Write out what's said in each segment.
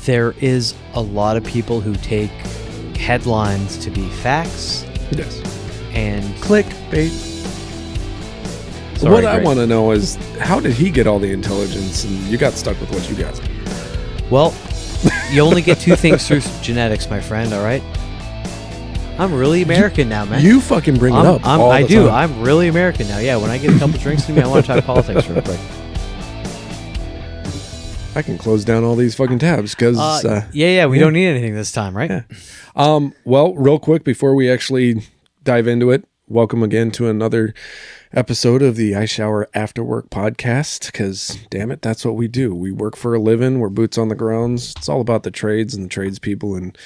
there is a lot of people who take headlines to be facts. Yes. And clickbait. Sorry, what I Greg. want to know is, how did he get all the intelligence and you got stuck with what you got? Well, you only get two things through genetics, my friend, all right? I'm really American now, man. You fucking bring it up all I the do. time. I'm really American now. Yeah, when I get a couple drinks in me, I want to talk politics real quick. I can close down all these fucking tabs because... we don't need anything this time, right? Yeah. Well, real quick, before we actually dive into it, welcome again to another episode of the Ice Shower After Work podcast, because, damn it, that's what we do. We work for a living. We're boots on the grounds. It's all about the trades and the tradespeople and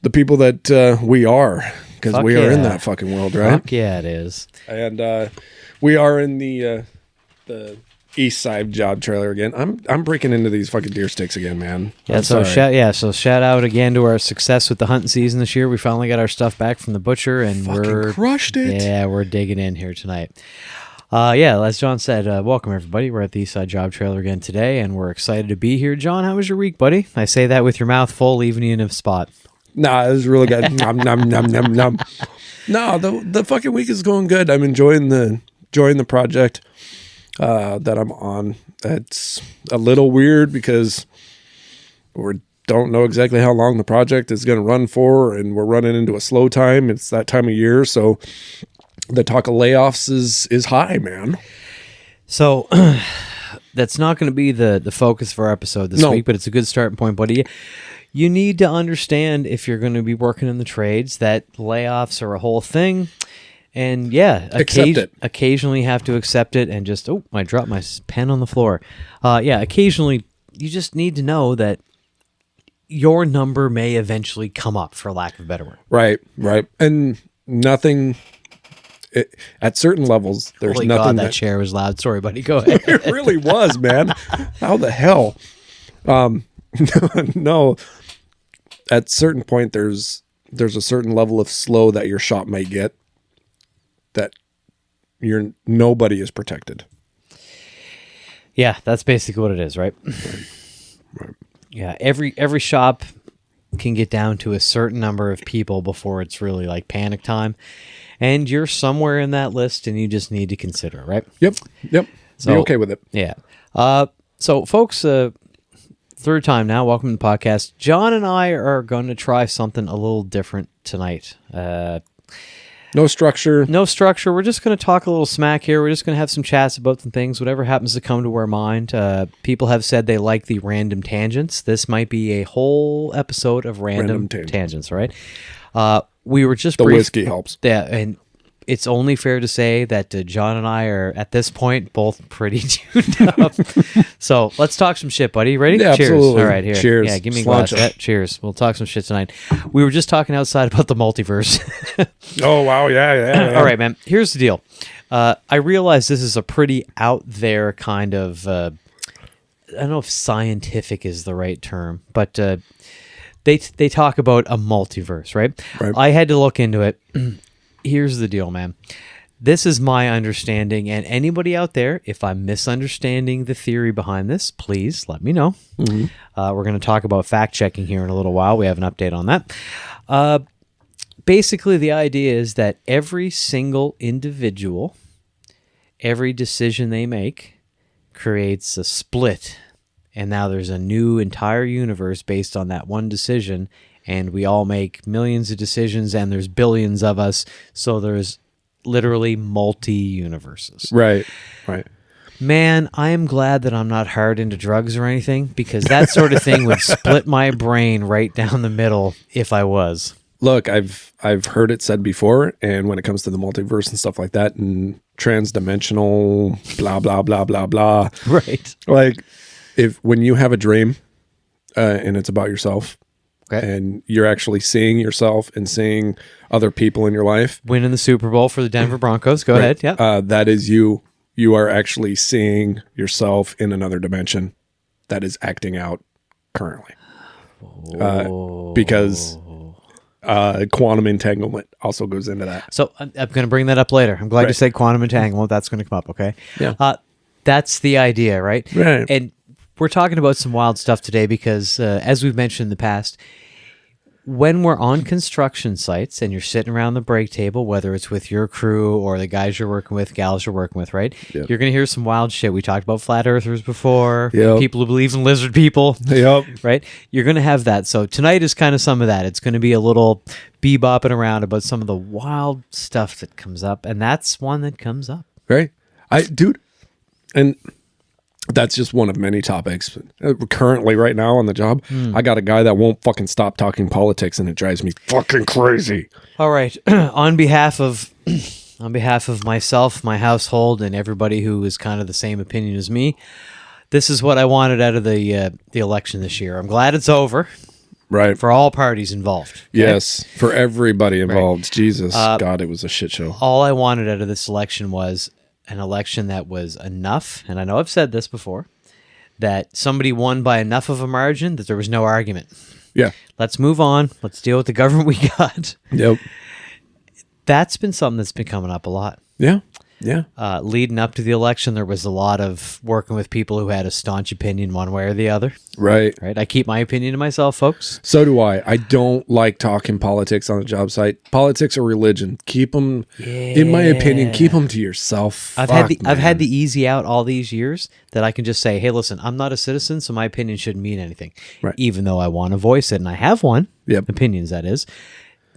the people that we are, because we are in that fucking world, right? Fuck yeah, it is. And we are in the East Side job trailer again. I'm breaking into these fucking deer sticks again, man. Yeah, so shout out again to our success with the hunting season this year. We finally got our stuff back from the butcher, and we're crushed it. Yeah, we're digging in here tonight. As John said, welcome everybody. We're at the East Side job trailer again today, and we're excited to be here. John, how was your week, buddy? I say that with your mouth full, leaving you in a spot. Nah, it was really good. Nom, nom, nom, nom, nom. No, the fucking week is going good. I'm enjoying the project that I'm on. That's a little weird because we don't know exactly how long the project is going to run for, and we're running into a slow time. It's that time of year, so the talk of layoffs is high, man. So that's not going to be the focus of our episode this week, but it's a good starting point, buddy. You need to understand, if you're going to be working in the trades, that layoffs are a whole thing. And occasionally have to accept it and just, I dropped my pen on the floor. Occasionally you just need to know that your number may eventually come up, for lack of a better word. Right. And nothing, at certain levels, there's Holy nothing. God, that chair was loud. Sorry, buddy. Go ahead. It really was, man. How the hell? No. At certain point, there's a certain level of slow that your shop may get, that nobody is protected. Yeah, that's basically what it is, right? Right. Yeah, every shop can get down to a certain number of people before it's really like panic time, and you're somewhere in that list, and you just need to consider it, right? Yep. So, be okay with it. Yeah. So, folks, third time now, welcome to the podcast. John and I are going to try something a little different tonight. No structure. We're just going to talk a little smack here. We're just going to have some chats about some things, whatever happens to come to our mind. People have said they like the random tangents. This might be a whole episode of random tangents, right? We were just whiskey helps. Yeah, and it's only fair to say that John and I are, at this point, both pretty tuned up. So let's talk some shit, buddy. Ready? Yeah, cheers. Absolutely. All right, here. Cheers. Yeah, give me a glass. Yeah, cheers. We'll talk some shit tonight. We were just talking outside about the multiverse. Oh, wow. Yeah. All right, man. Here's the deal. I realize this is a pretty out there kind of, I don't know if scientific is the right term, but they talk about a multiverse, right? I had to look into it. Here's the deal, man. This is my understanding, and anybody out there, if I'm misunderstanding the theory behind this, please let me know. Mm-hmm. We're going to talk about fact-checking here in a little while. We have an update on that. Basically, the idea is that every single individual, every decision they make creates a split, and now there's a new entire universe based on that one decision, and we all make millions of decisions, and there's billions of us, so there's literally multi-universes. Right. Man, I am glad that I'm not hard into drugs or anything, because that sort of thing would split my brain right down the middle if I was. Look, I've heard it said before, and when it comes to the multiverse and stuff like that, and transdimensional, blah, blah, blah, blah, blah. Right. Like, when you have a dream, and it's about yourself, okay, and you're actually seeing yourself and seeing other people in your life. Winning the Super Bowl for the Denver Broncos. Go ahead. Yeah. That is you. You are actually seeing yourself in another dimension that is acting out currently. Because quantum entanglement also goes into that. So I'm going to bring that up later. I'm glad you said quantum entanglement. That's going to come up, okay? Yeah. That's the idea, right? Right. And we're talking about some wild stuff today because, as we've mentioned in the past, when we're on construction sites and you're sitting around the break table, whether it's with your crew or the guys you're working with, gals you're working with, right? Yep. You're going to hear some wild shit. We talked about flat earthers before, Yep. people who believe in lizard people, Yep. right? You're going to have that. So tonight is kind of some of that. It's going to be a little bebopping around about some of the wild stuff that comes up, and that's one that comes up. Right. Dude, and that's just one of many topics. Currently, right now on the job, I got a guy that won't fucking stop talking politics, and it drives me fucking crazy. All right. on behalf of myself, my household, and everybody who is kind of the same opinion as me, this is what I wanted out of the election this year. I'm glad it's over. Right. For all parties involved. Okay? Yes. For everybody involved. Right. Jesus. God, it was a shit show. All I wanted out of this election was an election that was enough, and I know I've said this before, that somebody won by enough of a margin that there was no argument. Yeah. Let's move on. Let's deal with the government we got. Yep. That's been something that's been coming up a lot. Yeah. Yeah. Leading up to the election, there was a lot of working with people who had a staunch opinion one way or the other. Right. Right. I keep my opinion to myself, folks. So do I. I don't like talking politics on a job site. Politics are religion. Keep them, in my opinion, keep them to yourself. I've had the easy out all these years that I can just say, hey, listen, I'm not a citizen, so my opinion shouldn't mean anything. Right. Even though I want to voice it, and I have one. Yep. Opinions, that is.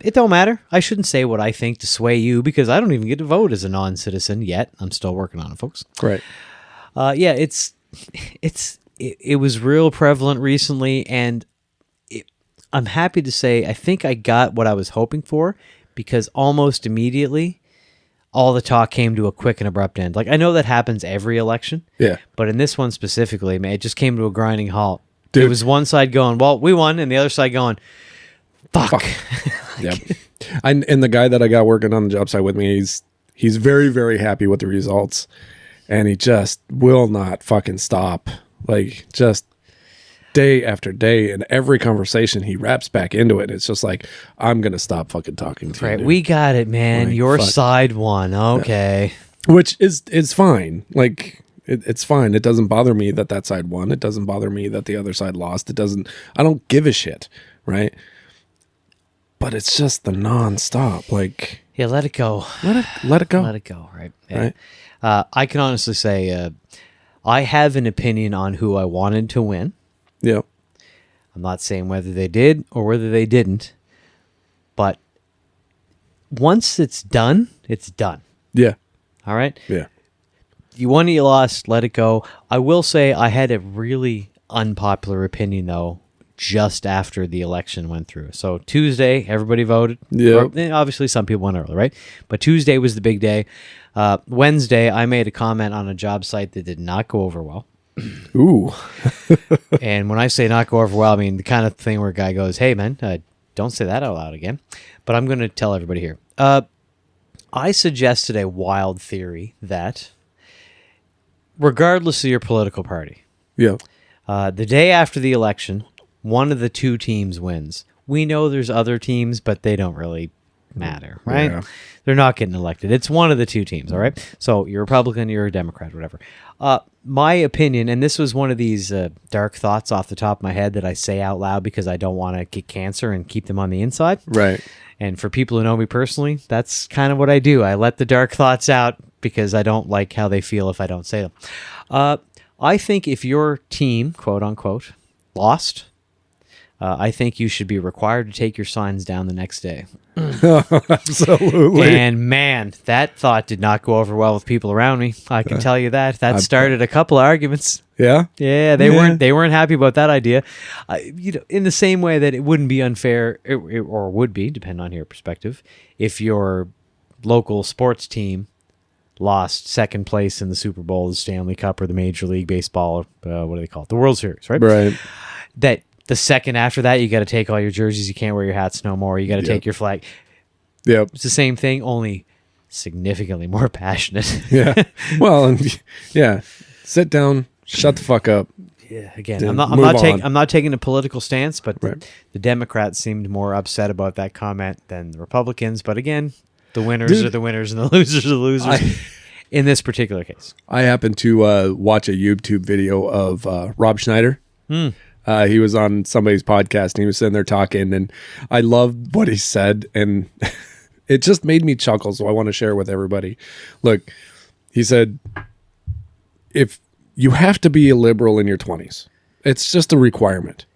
It don't matter. I shouldn't say what I think to sway you because I don't even get to vote as a non-citizen yet. I'm still working on it, folks. Right. Yeah, it was real prevalent recently, and I'm happy to say I think I got what I was hoping for because almost immediately all the talk came to a quick and abrupt end. Like, I know that happens every election. Yeah. But in this one specifically, man, it just came to a grinding halt. Dude. It was one side going, well, we won, and the other side going, fuck. Yep. And the guy that I got working on the job site with me, he's very, very happy with the results, and he just will not fucking stop. Like, just day after day, and every conversation he wraps back into it. It's just like, I'm gonna stop fucking talking to you. Right, we got it, man. Like, your fuck. side won. Okay. Yeah. Which is fine. Like, it's fine. It doesn't bother me that side won. It doesn't bother me that the other side lost. I don't give a shit, right? But it's just the nonstop. Like, yeah, let it go. Let it go. Let it go, right? Yeah. Right. I can honestly say I have an opinion on who I wanted to win. Yeah. I'm not saying whether they did or whether they didn't. But once it's done, it's done. Yeah. All right? Yeah. You won or you lost, let it go. I will say I had a really unpopular opinion, though, just after the election went through. So Tuesday, everybody voted. Yeah. Obviously, some people went early, right? But Tuesday was the big day. Wednesday, I made a comment on a job site that did not go over well. Ooh. And when I say not go over well, I mean the kind of thing where a guy goes, hey, man, don't say that out loud again. But I'm going to tell everybody here. I suggested a wild theory that regardless of your political party, Yeah. the day after the election, one of the two teams wins. We know there's other teams, but they don't really matter, right? Yeah. They're not getting elected. It's one of the two teams, all right? So you're a Republican, you're a Democrat, whatever. My opinion, and this was one of these dark thoughts off the top of my head that I say out loud because I don't want to get cancer and keep them on the inside. Right. And for people who know me personally, that's kind of what I do. I let the dark thoughts out because I don't like how they feel if I don't say them. I think if your team, quote unquote, lost, I think you should be required to take your signs down the next day. Absolutely. And man, that thought did not go over well with people around me. I can tell you that. That started a couple of arguments. Yeah. Yeah, they weren't happy about that idea. In the same way that it wouldn't be unfair, or would be, depending on your perspective, if your local sports team lost second place in the Super Bowl, the Stanley Cup, or the Major League Baseball, what do they call it? The World Series, right? Right. That the second after that, you got to take all your jerseys. You can't wear your hats no more. You got to take your flag. Yep. It's the same thing, only significantly more passionate. Yeah. Well, and yeah. Sit down. Shut the fuck up. Yeah. Again, Then I'm not taking a political stance, but Right. the Democrats seemed more upset about that comment than the Republicans. But again, the winners are the winners and the losers are the losers. in this particular case. I happened to watch a YouTube video of Rob Schneider. He was on somebody's podcast and he was sitting there talking, and I loved what he said, and it just made me chuckle. So I want to share with everybody. Look, he said, if you have to be a liberal in your 20s, it's just a requirement.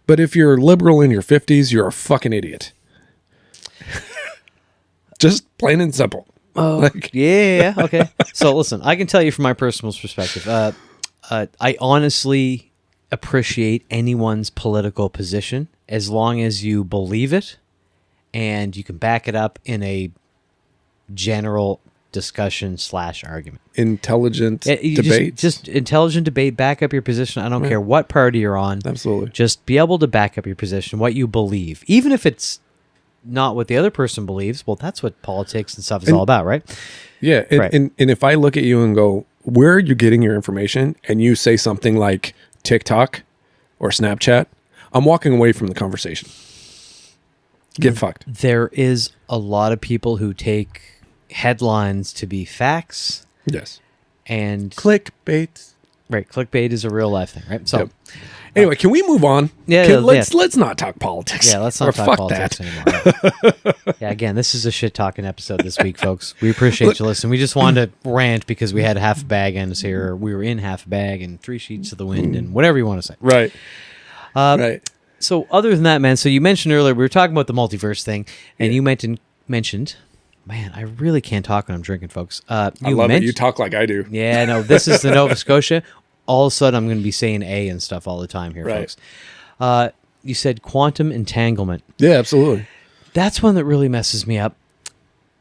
But if you're liberal in your 50s, you're a fucking idiot. Just plain and simple. Oh, yeah. Okay. So listen, I can tell you from my personal perspective, I honestly appreciate anyone's political position as long as you believe it and you can back it up in a general discussion / argument. Intelligent debate. Just intelligent debate. Back up your position. I don't care what party you're on. Absolutely. Just be able to back up your position, what you believe. Even if it's not what the other person believes, well, that's what politics and stuff is all about, right? Yeah. And if I look at you and go, where are you getting your information? And you say something like TikTok or Snapchat, I'm walking away from the conversation. Get fucked. There is a lot of people who take headlines to be facts. Yes. And clickbait. Right. Clickbait is a real life thing, right? So anyway, can we move on? Yeah. Let's not talk politics. Yeah, let's not talk politics anymore. Yeah, again, this is a shit talking episode this week, folks. We appreciate you listening. We just wanted to rant because we had half a bag in us here. We were in half a bag and 3 sheets of the wind and whatever you want to say. Right. Right. So other than that, man, so you mentioned earlier, we were talking about the multiverse thing, and you mentioned, man, I really can't talk when I'm drinking, folks. I love it. You talk like I do. Yeah, no, this is the Nova Scotia. All of a sudden, I'm going to be saying A and stuff all the time here, folks. You said quantum entanglement. Yeah, absolutely. That's one that really messes me up.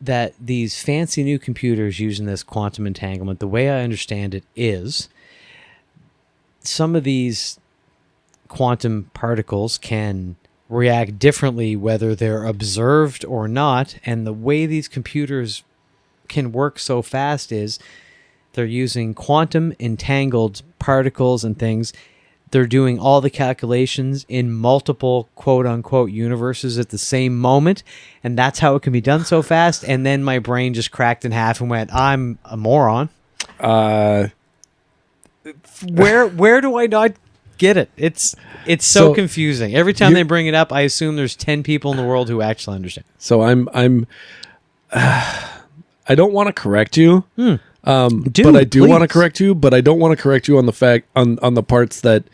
That these fancy new computers using this quantum entanglement, the way I understand it is some of these quantum particles can react differently whether they're observed or not. And the way these computers can work so fast is they're using quantum entangled particles and things. They're doing all the calculations in multiple quote-unquote universes at the same moment, and that's how it can be done so fast. And then my brain just cracked in half and went, I'm a moron. Where do I not get it? It's so confusing. Every time they bring it up, I assume there's 10 people in the world who actually understand. So I don't want to correct you. But I do want to correct you, but I don't want to correct you on the fact on the parts that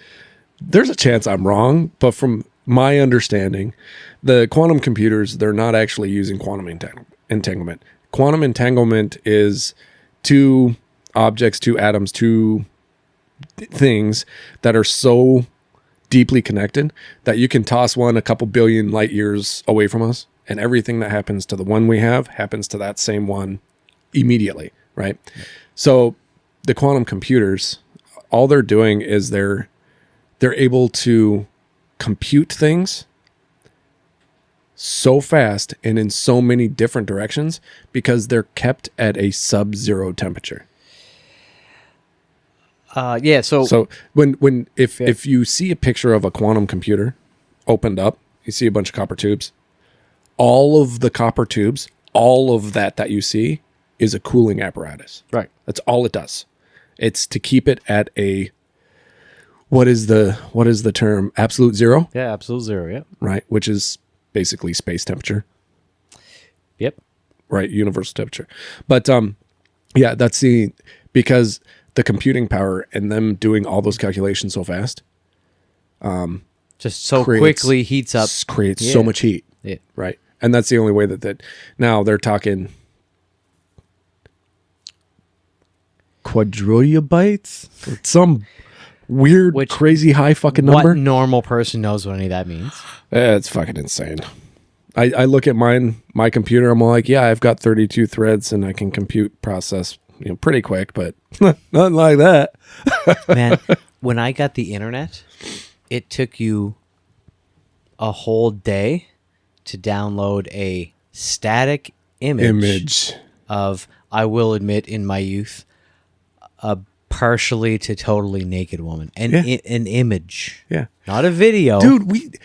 there's a chance I'm wrong, but from my understanding, the quantum computers, they're not actually using quantum entanglement. Quantum entanglement is two objects, two atoms, two things that are so deeply connected that you can toss one a couple billion light years away from us, and everything that happens to the one we have happens to that same one immediately. Right. So the quantum computers, all they're doing is they're able to compute things so fast and in so many different directions because they're kept at a sub-zero temperature. So if you see a picture of a quantum computer opened up, you see a bunch of copper tubes. All of the copper tubes, all of that you see is a cooling apparatus. Right. That's all it does. It's to keep it at a what is the term? Absolute zero? Yeah, absolute zero, yeah. Right, which is basically space temperature. Yep. Right, universal temperature. But yeah, that's because the computing power and them doing all those calculations so fast. Just so quickly heats up. Creates so much heat. Yeah. Right. And that's the only way that now they're talking quadrillibytes, some weird, crazy high fucking number. What normal person knows what any of that means? It's fucking insane. I look at my computer. I'm like, yeah, I've got 32 threads and I can process, pretty quick, but nothing like that. Man, when I got the internet, it took you a whole day to download a static image of, I will admit, in my youth, a partially to totally naked woman. An image. Yeah. Not a video. Dude,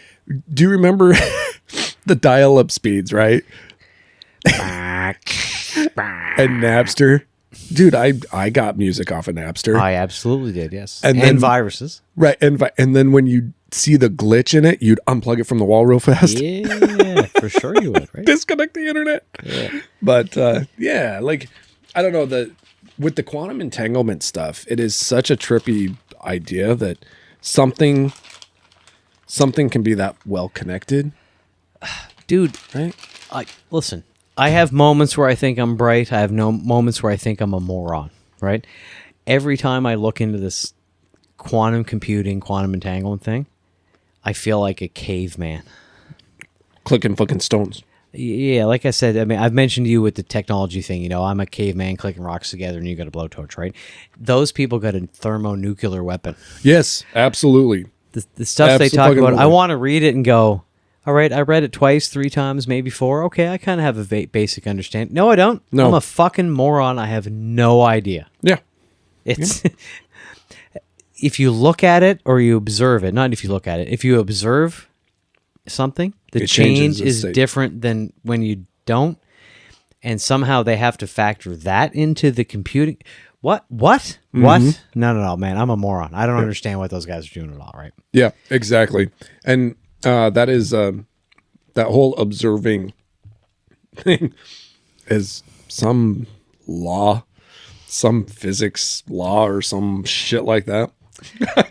do you remember the dial-up speeds, right? And Napster. Dude, I got music off of Napster. I absolutely did, yes. And And then- viruses. Right. And then when you see the glitch in it, you'd unplug it from the wall real fast. Yeah, for sure you would, right? Disconnect the internet. Yeah. But yeah, like, I don't know, with the quantum entanglement stuff, it is such a trippy idea that something can be that well connected. Dude, Right? listen, I have moments where I think I'm bright. I have no moments where I think I'm a moron, right? Every time I look into this quantum computing, quantum entanglement thing, I feel like a caveman. Clicking fucking stones. Yeah, like I said, I mean, I've mentioned to you with the technology thing, you know, I'm a caveman clicking rocks together and you got a blowtorch, right? Those people got a thermonuclear weapon. Yes, absolutely. The stuff they talk about, I Abso-fucking-lutely. want to read it and go, all right, I read it twice, 3 times, maybe 4. Okay, I kind of have a basic understanding. No, I don't. No. I'm a fucking moron. I have no idea. Yeah. It's if you look at it or you observe it, not if you look at it, if you observe something, the It changes change the is state. different than when you don't. And somehow they have to factor that into the computing. What? What? What? No, man. I'm a moron. I don't understand what those guys are doing at all, right? Yeah, exactly. And that is that whole observing thing is some law, some physics law or some shit like that.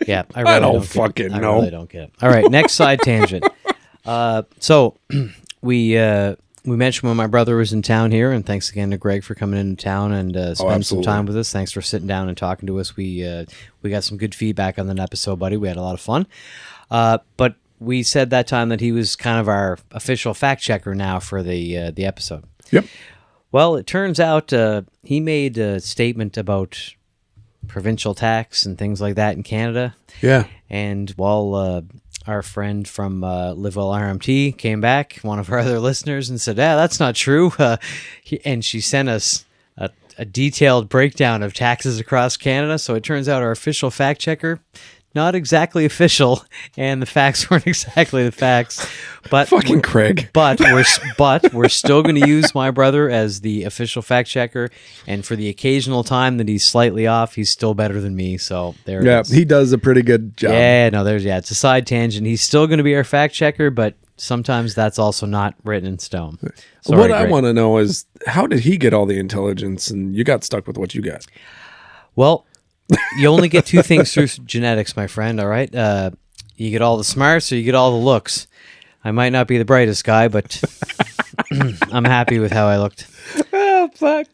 Yeah, I really don't get it. fucking I know. really don't get it. All right, next side tangent. So we mentioned when my brother was in town here, and thanks again to Greg for coming into town and spend some absolutely. time with us. Thanks for sitting down and talking to us. We got some good feedback on that episode, buddy. We had a lot of fun. But we said that time that he was kind of our official fact checker now for the episode. Yep. Well, it turns out he made a statement about provincial tax and things like that in Canada. Yeah. And while our friend from Livewell RMT came back, one of our other listeners, and said, that's not true. And she sent us a detailed breakdown of taxes across Canada. So it turns out our official fact checker, not exactly official, and the facts weren't exactly the facts. But Fucking Craig. But we're still going to use my brother as the official fact checker, and for the occasional time that he's slightly off, he's still better than me. So there Yeah, it is. he does a pretty good job. Yeah, no, it's a side tangent. He's still going to be our fact checker, but sometimes that's also not written in stone. Sorry, What I Greg. want to know is, how did he get all the intelligence and you got stuck with what you got? Well, you only get 2 things through genetics, my friend. All right, you get all the smarts or you get all the looks. I might not be the brightest guy, but I'm happy with how I looked. Oh, fuck.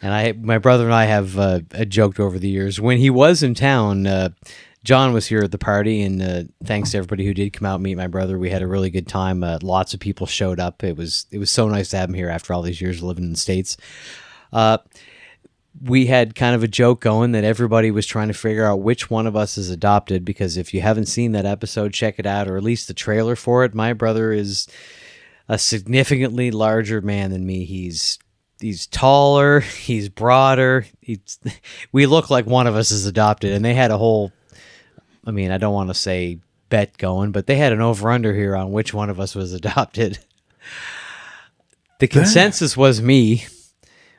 And my brother and I have joked over the years. When he was in town, John was here at the party, and thanks to everybody who did come out and meet my brother. We had a really good time. Lots of people showed up. It was so nice to have him here after all these years living in the States. We had kind of a joke going that everybody was trying to figure out which one of us is adopted, because if you haven't seen that episode, check it out, or at least the trailer for it. My brother is a significantly larger man than me. He's taller, he's broader. We look like one of us is adopted, and they had a whole, I mean, I don't want to say bet going, but they had an over-under here on which one of us was adopted. The consensus was me,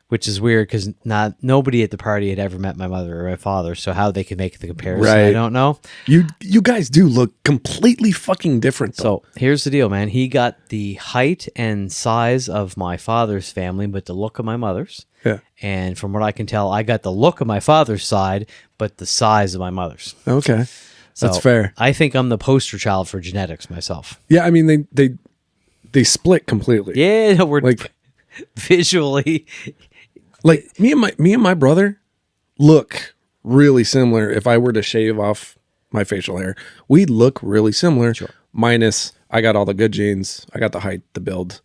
which is weird because nobody at the party had ever met my mother or my father, so how they could make the comparison, I Right. don't know. You guys do look completely fucking different, though. So here's the deal, man. He got the height and size of my father's family, but the look of my mother's. Yeah. And from what I can tell, I got the look of my father's side, but the size of my mother's. Okay. So That's fair. I think I'm the poster child for genetics myself. Yeah, I mean, they split completely. Yeah, no, we're Like- visually. Like me and my brother look really similar. If I were to shave off my facial hair, we'd look really similar. Sure. Minus, I got all the good genes. I got the height, the build.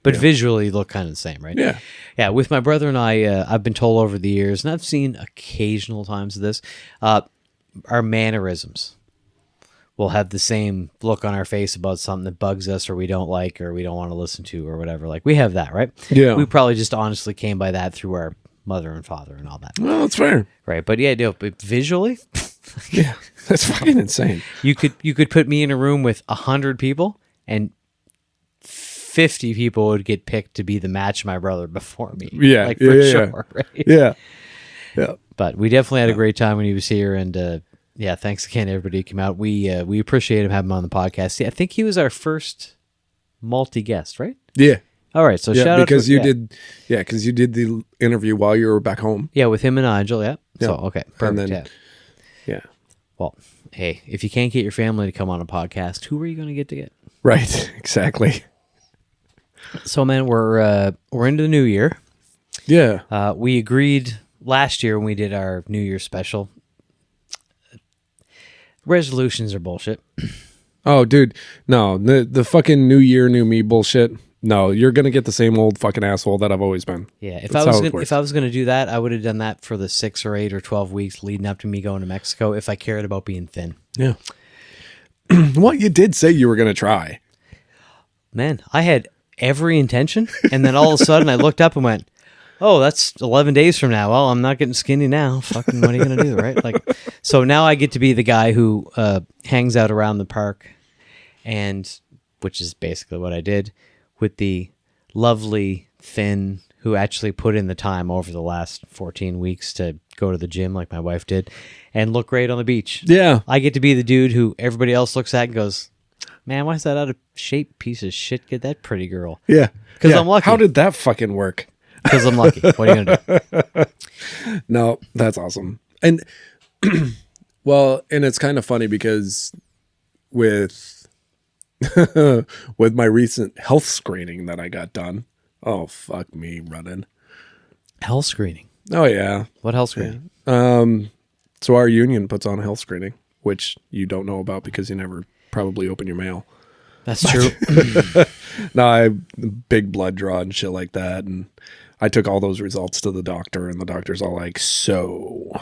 But visually look kind of the same, right? Yeah. Yeah, with my brother and I, I've been told over the years, and I've seen occasional times of this, our mannerisms will have the same look on our face about something that bugs us or we don't like or we don't want to listen to or whatever. Like, we have that, right? Yeah. We probably just honestly came by that through our mother and father and all that. Well, that's fair. Right. But yeah, no, but visually, Yeah, that's fucking insane. you could put me in a room with 100 people and 50 people would get picked to be the match my brother before me. Yeah, like for yeah, sure. Right? Yeah. Yeah. But we definitely had a great time when he was here, and yeah, thanks again, everybody who came out. We appreciate him having him on the podcast. Yeah, I think he was our first multi-guest, right? Yeah. All right, so Yeah, shout because out to, because you did the interview while you were back home. yeah, with him and Nigel, yeah. So, Yeah. okay, perfect, then- Yeah. Well, hey, if you can't get your family to come on a podcast, who are you going to get? Right. Exactly. So, man, we're into the new year. Yeah. We agreed last year when we did our New Year's special. Resolutions are bullshit. Oh, dude. No, the fucking new year, new me bullshit. No, you're going to get the same old fucking asshole that I've always been. Yeah, if That's how it works. I was gonna do that, I would have done that for the 6 or 8 or 12 weeks leading up to me going to Mexico. If I cared about being thin, Yeah. Well, you did say you were going to try. man, I had every intention, and then all of a sudden I looked up and went, "Oh, that's 11 days from now. Well, I'm not getting skinny now. Fucking, what are you gonna do, right?" Like, so now I get to be the guy who hangs out around the park, and which is basically what I did with the lovely thin who actually put in the time over the last 14 weeks to go to the gym like my wife did and look great on the beach. Yeah. I get to be the dude who everybody else looks at and goes, "Man, why is that out of shape piece of shit? Get that pretty girl." Yeah. 'Cause Yeah. I'm lucky. How did that fucking work? Because I'm lucky. What are you going to do? No, that's awesome. And well, and it's kind of funny because with with my recent health screening that I got done. Oh, fuck me running. Health screening. Oh yeah. What health screening? So our union puts on a health screening, which you don't know about because you never probably open your mail. That's true. No, I big blood draw and shit like that, and I took all those results to the doctor, and the doctor's all like, "So,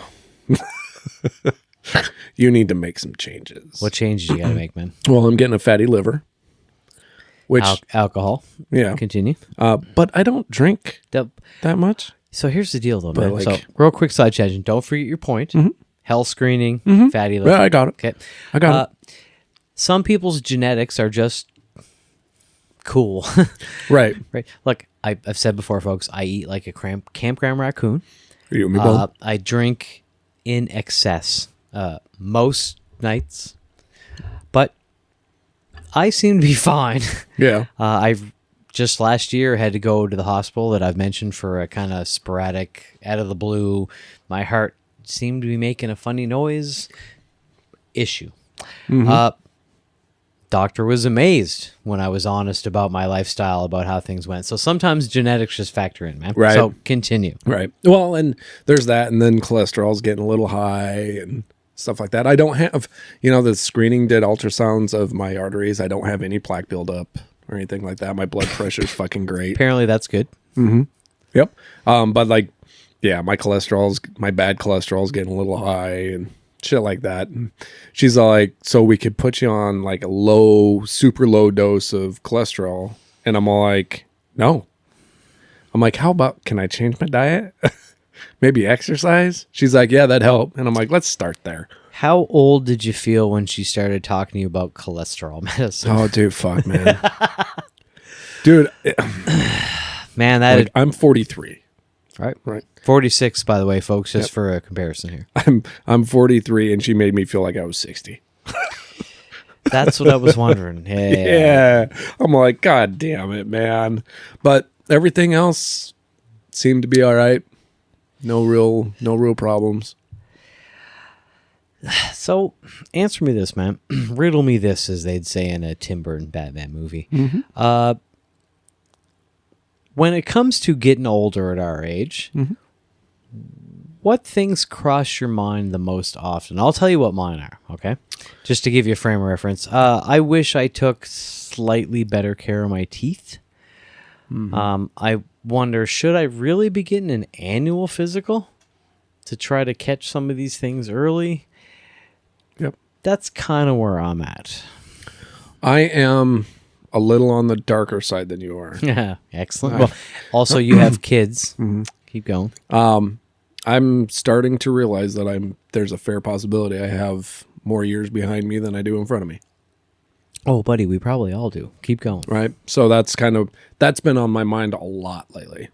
you need to make some changes." What changes you got to make, man? Well, I'm getting a fatty liver, which Alcohol. yeah, Continue. but I don't drink Yep. that much. So here's the deal, though, man. like- So real quick side tangent. Don't forget your point. Health screening, fatty liver. Yeah, I got it. Okay. I got Some people's genetics are just cool. it. Right. Right. Look, I've said before, folks, I eat like a campground raccoon. You and me both. I drink in excess most nights, but I seem to be fine. Yeah. I've just last year had to go to the hospital that I've mentioned for a kind of sporadic, out of the blue, my heart seemed to be making a funny noise issue. Doctor was amazed when I was honest about my lifestyle, about how things went. So sometimes genetics just factor in, man. Right. So continue. Right. Well, and there's that, and then cholesterol's getting a little high and stuff like that. I don't have, the screening did ultrasounds of my arteries. I don't have any plaque buildup or anything like that. My blood pressure's fucking great. Apparently that's good. Yep. But like, yeah, my bad cholesterol's getting a little high and shit like that. And she's like, "So we could put you on like a super low dose of cholesterol." And I'm all like, "No." I'm like, "How about, can I change my diet? Maybe exercise?" She's like, "Yeah, that'd help." And I'm like, "Let's start there." How old did you feel when she started talking to you about cholesterol medicine? Oh, dude, fuck, man. Dude, Man, that like, I'm 43. right. 46, by the way, folks, just for a comparison here. I'm 43, and she made me feel like I was 60. That's what I was wondering. Yeah. Yeah. I'm like, God damn it, man. But everything else seemed to be all right. No real problems. So, answer me this, man. Riddle me this, as they'd say in a Tim Burton Batman movie. When it comes to getting older at our age, what things cross your mind the most often? I'll tell you what mine are, okay? Just to give you a frame of reference. I wish I took slightly better care of my teeth. I wonder, should I really be getting an annual physical to try to catch some of these things early? Yep. That's kind of where I'm at. I am a little on the darker side than you are. Yeah, excellent. Well, also, you have kids. Keep going. I'm starting to realize that there's a fair possibility I have more years behind me than I do in front of me. Oh, buddy, we probably all do. Keep going. Right. So that's been on my mind a lot lately.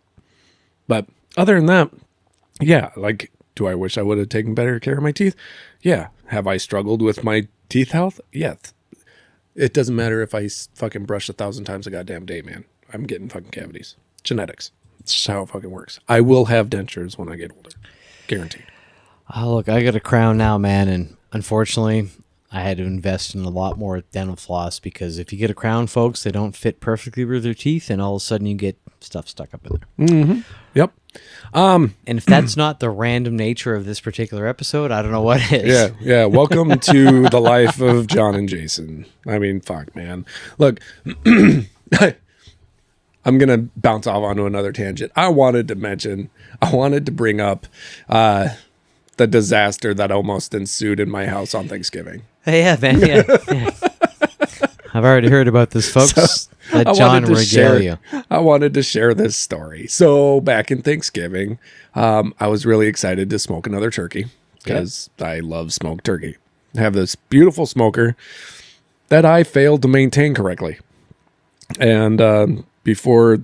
But other than that, yeah, like, do I wish I would have taken better care of my teeth? Yeah. Have I struggled with my teeth health? Yes. It doesn't matter if I fucking brush 1,000 times a goddamn day, man. I'm getting fucking cavities. Genetics. It's just how it fucking works. I will have dentures when I get older. Guaranteed. Oh, look, I got a crown now, man, and unfortunately, I had to invest in a lot more dental floss because if you get a crown, folks, they don't fit perfectly with their teeth, and all of a sudden you get stuff stuck up in there. Mm-hmm. Yep. And if that's not the random nature of this particular episode, I don't know what is. Yeah. Welcome to the life of John and Jason. I mean, fuck, man. Look, I'm going to bounce off onto another tangent. I wanted to bring up the disaster that almost ensued in my house on Thanksgiving. Hey, yeah, man. Yeah. I've already heard about this, folks. Let John regale you. I wanted to share this story. So back in Thanksgiving, I was really excited to smoke another turkey because I love smoked turkey. I have this beautiful smoker that I failed to maintain correctly. And before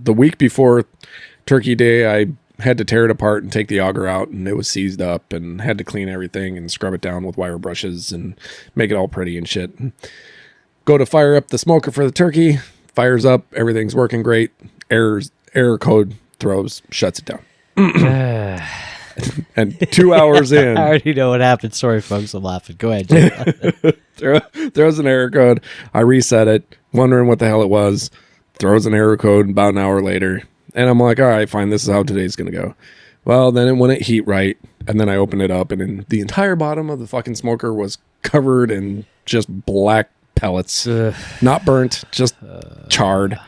Turkey Day, I had to tear it apart and take the auger out, and it was seized up, and had to clean everything and scrub it down with wire brushes and make it all pretty and shit. Go to fire up the smoker for the turkey, fires up, everything's working great. Error code throws, shuts it down. And 2 hours in, I already know what happened. Sorry, folks, I'm laughing. Go ahead, Jim. throws an error code. I reset it, wondering what the hell it was. Throws an error code about an hour later. And I'm like, all right, fine, this is how today's going to go. Well, then it wouldn't heat right. And then I opened it up, and the entire bottom of the fucking smoker was covered in just black pellets. Not burnt, just charred.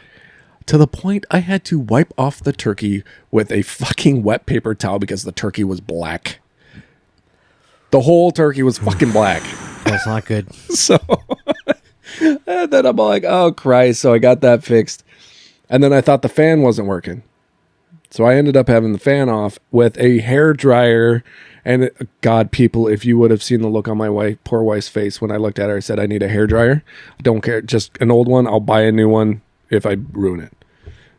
To the point I had to wipe off the turkey with a fucking wet paper towel because the turkey was black. The whole turkey was fucking black. That's not good. So, and then I'm like, oh, Christ. So I got that fixed. And then I thought the fan wasn't working. So I ended up having the fan off with a hair dryer. And God, people, if you would have seen the look on my poor wife's face when I looked at her, I said, I need a hair dryer. I don't care. Just an old one. I'll buy a new one if I ruin it.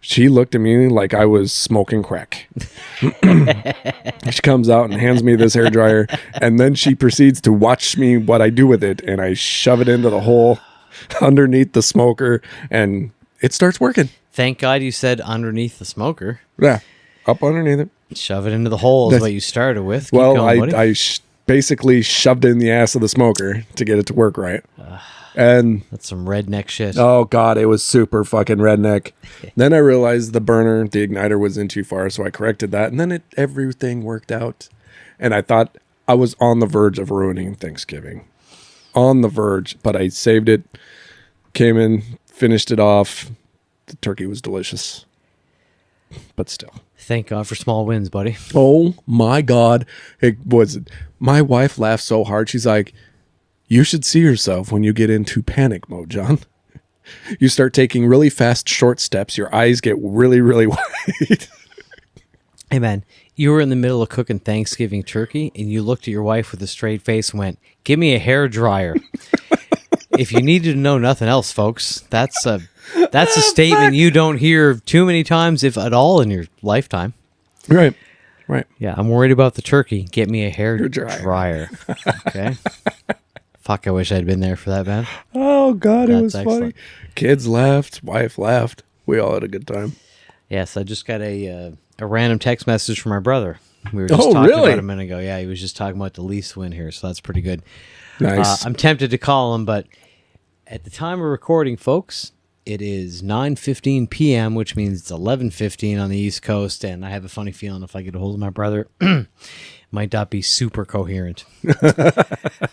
She looked at me like I was smoking crack. She comes out and hands me this hair dryer. And then she proceeds to watch me what I do with it. And I shove it into the hole underneath the smoker. And it starts working. Thank God you said underneath the smoker. Yeah, up underneath it. Shove it into the hole is what you started with. Keep well, going, I basically shoved it in the ass of the smoker to get it to work right. And that's some redneck shit. Oh, God, it was super fucking redneck. Then I realized the igniter was in too far, so I corrected that. And then everything worked out. And I thought I was on the verge of ruining Thanksgiving. On the verge, but I saved it, came in, finished it off. The turkey was delicious, but still. Thank God for small wins, buddy. Oh my God. My wife laughed so hard. She's like, you should see yourself when you get into panic mode, John. You start taking really fast, short steps. Your eyes get really, really wide. Hey, man, you were in the middle of cooking Thanksgiving turkey, and you looked at your wife with a straight face and went, give me a hair dryer. If you needed to know nothing else, folks, that's a statement you don't hear too many times, if at all, in your lifetime. Right. Yeah, I'm worried about the turkey. Get me a hair dryer. Okay. Fuck, I wish I'd been there for that, man. Oh, God, it was excellent. funny. Kids laughed. Wife laughed. We all had a good time. Yes, I just got a random text message from my brother. We were just talking about a minute ago. Yeah, he was just talking about the Leafs win here, so that's pretty good. Nice. I'm tempted to call him, but at the time of recording, folks, it is 9:15 p.m., which means it's 11:15 on the East Coast, and I have a funny feeling if I get a hold of my brother, might not be super coherent.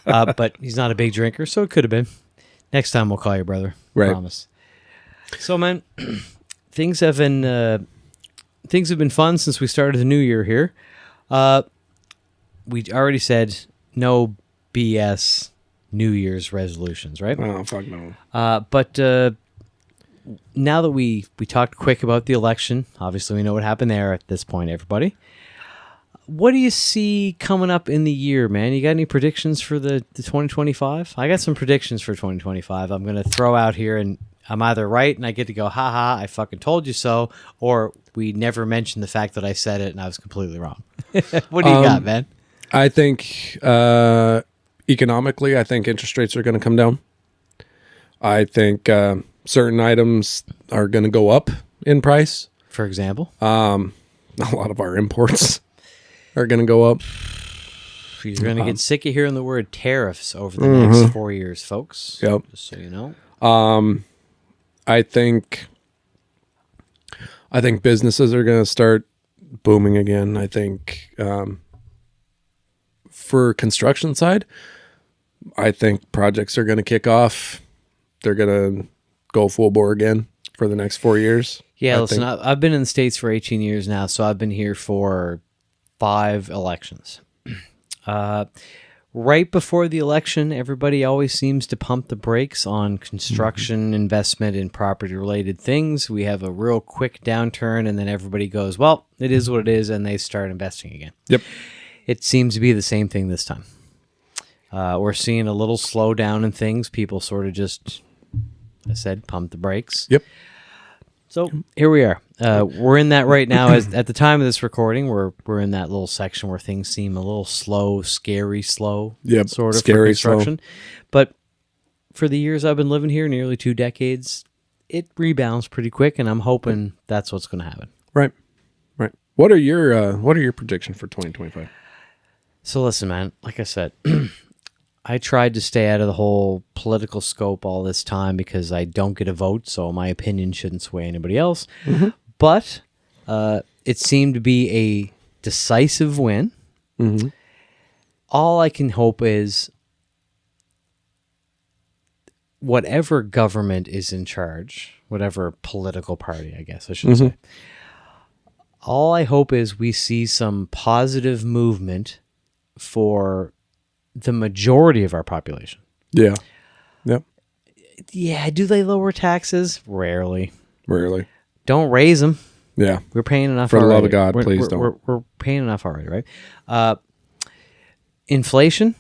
But he's not a big drinker, so it could have been. Next time we'll call you, brother. Right. Promise. So, man, things have been fun since we started the new year here. We already said no BS New Year's resolutions, right? Oh, fuck no. But now that we talked quick about the election, obviously we know what happened there at this point, everybody. What do you see coming up in the year, man? You got any predictions for the 2025? I got some predictions for 2025. I'm going to throw out here, and I'm either right and I get to go, haha, I fucking told you so, or we never mentioned the fact that I said it and I was completely wrong. What do you got, man? I think economically, I think interest rates are going to come down. I think certain items are going to go up in price. For example? A lot of our imports are going to go up. You're going to get sick of hearing the word tariffs over the next 4 years, folks. Yep. Just so you know. I think businesses are going to start booming again. I think for construction side, I think projects are going to kick off. They're going to go full bore again for the next 4 years. Yeah, listen, I've been in the States for 18 years now, so I've been here for 5 elections. Right before the election, everybody always seems to pump the brakes on construction, investment in property-related things. We have a real quick downturn, and then everybody goes, well, it is what it is, and they start investing again. Yep. It seems to be the same thing this time. We're seeing a little slowdown in things. People sort of just, I said, pump the brakes. Yep. So here we are. We're in that right now. At the time of this recording, we're in that little section where things seem a little slow, scary, slow. Yep, sort of scary, for construction. But for the years I've been living here, nearly 2 decades, it rebounds pretty quick, and I'm hoping that's what's going to happen. Right. What are your predictions for 2025? So listen, man. Like I said, I tried to stay out of the whole political scope all this time because I don't get a vote, so my opinion shouldn't sway anybody else. Mm-hmm. But it seemed to be a decisive win. Mm-hmm. All I can hope is whatever government is in charge, whatever political party, I guess I should say, all I hope is we see some positive movement for the majority of our population. Yeah. Yep. Yeah. Do they lower taxes? Rarely. Don't raise them. Yeah. We're paying enough for already. The love of God, please don't. We're paying enough already, right? Inflation,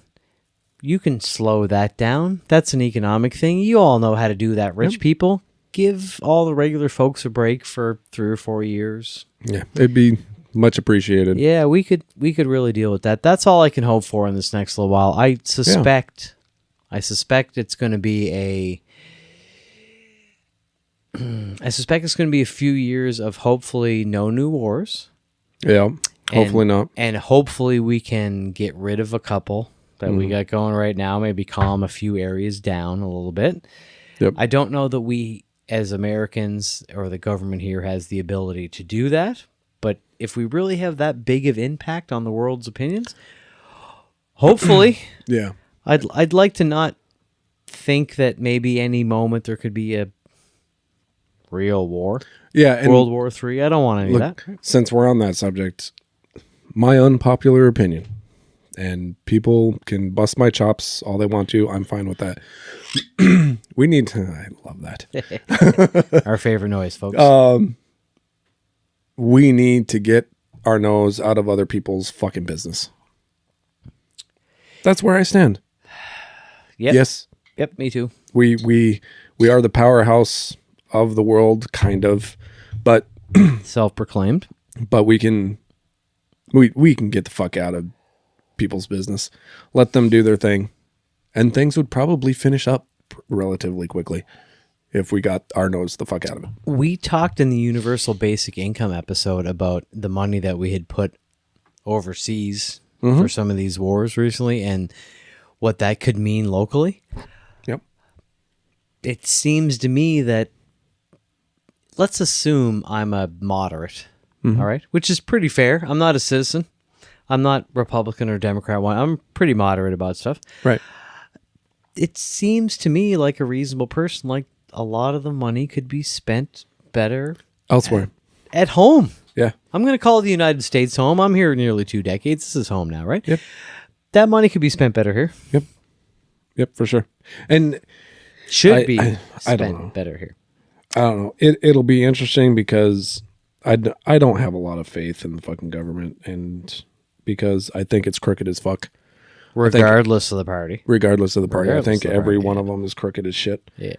you can slow that down. That's an economic thing. You all know how to do that, rich people. Give all the regular folks a break for 3 or 4 years. Yeah. It'd be much appreciated. Yeah, we could really deal with that. That's all I can hope for in this next little while. I suspect it's going to be a few years of hopefully no new wars. Yeah. Hopefully not. And hopefully we can get rid of a couple that we got going right now, maybe calm a few areas down a little bit. Yep. I don't know that we as Americans or the government here has the ability to do that. But if we really have that big of impact on the world's opinions, hopefully, yeah, I'd like to not think that maybe any moment there could be a real war. Yeah, and World War III. I don't want any of that. Since we're on that subject, my unpopular opinion, and people can bust my chops all they want to. I'm fine with that. We need to. I love that. Our favorite noise, folks. We need to get our nose out of other people's fucking business. That's where I stand. Yep. Yes. Yep, me too. We are the powerhouse of the world, kind of, but self-proclaimed. But we can get the fuck out of people's business. Let them do their thing, and things would probably finish up relatively quickly if we got our nose the fuck out of it. We talked in the Universal Basic Income episode about the money that we had put overseas for some of these wars recently and what that could mean locally. Yep. It seems to me that, let's assume I'm a moderate, all right, which is pretty fair. I'm not a citizen. I'm not Republican or Democrat. I'm pretty moderate about stuff. Right. It seems to me like a reasonable person, like, a lot of the money could be spent better elsewhere. At home. Yeah. I'm going to call the United States home. I'm here nearly 2 decades. This is home now, right? Yep. That money could be spent better here. Yep. Yep, for sure. And should be I don't know. Better here. I don't know. It'll be interesting because I don't have a lot of faith in the fucking government and because I think it's crooked as fuck. Regardless of the party. Regardless of the party. Regardless I think of the every party, one yeah. of them is crooked as shit. Yeah.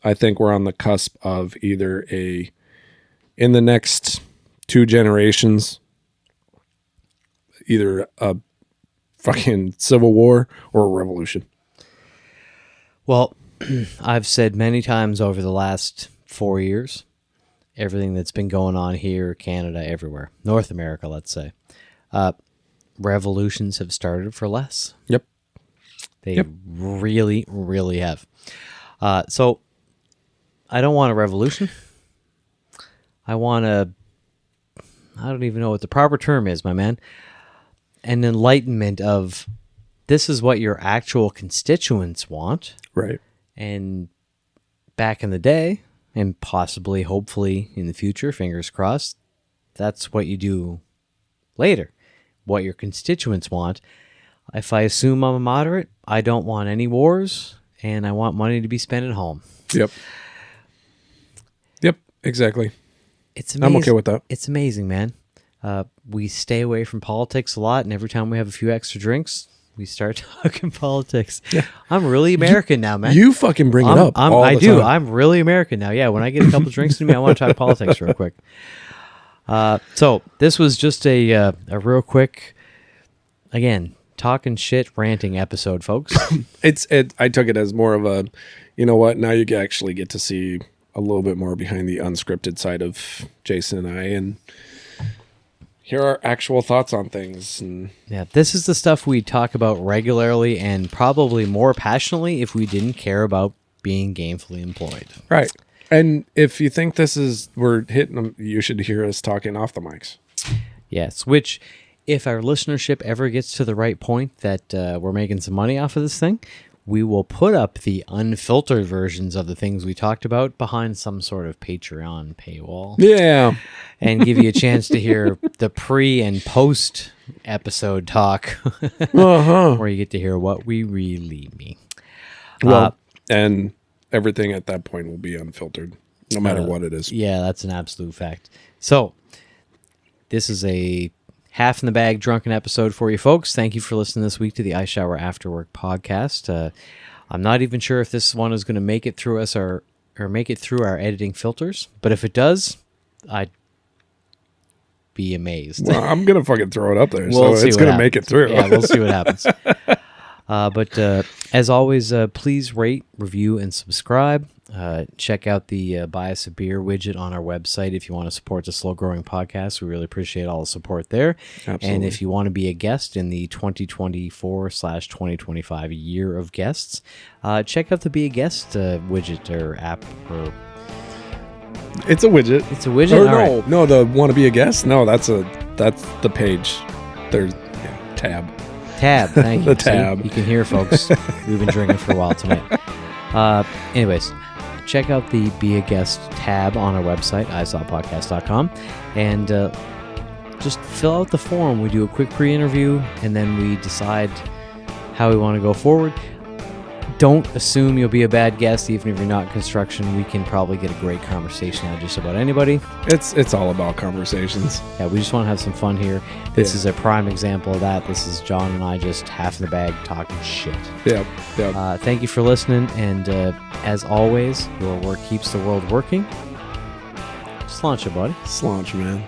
I think we're on the cusp of either in the next 2 generations, either a fucking civil war or a revolution. Well, I've said many times over the last 4 years, everything that's been going on here, Canada, everywhere, North America, let's say, revolutions have started for less. Yep. They really, really have. So I don't want a revolution. I don't even know what the proper term is, my man. An enlightenment of this is what your actual constituents want. Right. And back in the day, and possibly, hopefully in the future, fingers crossed, that's what you do later. What your constituents want. If I assume I'm a moderate, I don't want any wars, and I want money to be spent at home. Yep. Yep, exactly. It's amazing. I'm okay with that. It's amazing, man. We stay away from politics a lot, and every time we have a few extra drinks, we start talking politics. Yeah. I'm really American now, man. You fucking bring it up. I do. I'm really American now. Yeah, when I get a couple drinks in me, I want to talk politics real quick. So this was just a real quick, again, talking shit, ranting episode, folks. I took it as more of a, you know what? Now you actually get to see a little bit more behind the unscripted side of Jason and I, and hear our actual thoughts on things. And yeah, this is the stuff we talk about regularly and probably more passionately if we didn't care about being gainfully employed. Right. And if you think we're hitting them, you should hear us talking off the mics. Yes, which if our listenership ever gets to the right point that we're making some money off of this thing, we will put up the unfiltered versions of the things we talked about behind some sort of Patreon paywall. Yeah. And give you a chance to hear the pre and post episode talk where you get to hear what we really mean. Well, and everything at that point will be unfiltered, no matter what it is. Yeah, that's an absolute fact. So this is a half in the bag drunken episode for you folks. Thank you for listening this week to the Ice Shower After Work podcast. I'm not even sure if this one is going to make it through us or make it through our editing filters, but if it does, I'd be amazed. Well, I'm going to fucking throw it up there, so it's going to make it through. Yeah, we'll see what happens. But as always, please rate, review, and subscribe. Check out the Buy Us a Beer widget on our website if you want to support the Slow Growing Podcast. We really appreciate all the support there. Absolutely. And if you want to be a guest in the 2024/2025 year of guests, check out the Be a Guest widget or app. It's a widget. It's a widget? No, the want to be a guest? No, that's the page. There's tab. Tab, thank you. The tab. See, you can hear, folks. We've been drinking for a while tonight. Anyways, check out the Be a Guest tab on our website, isawpodcast.com, and just fill out the form. We do a quick pre-interview, and then we decide how we want to go forward. Don't assume you'll be a bad guest, even if you're not in construction. We can probably get a great conversation out of just about anybody. It's all about conversations. Yeah, we just want to have some fun here. This is a prime example of that. This is John and I just half in the bag talking shit. Yep. Thank you for listening, and as always, your work keeps the world working. Just launch it, buddy. Slaunch, man.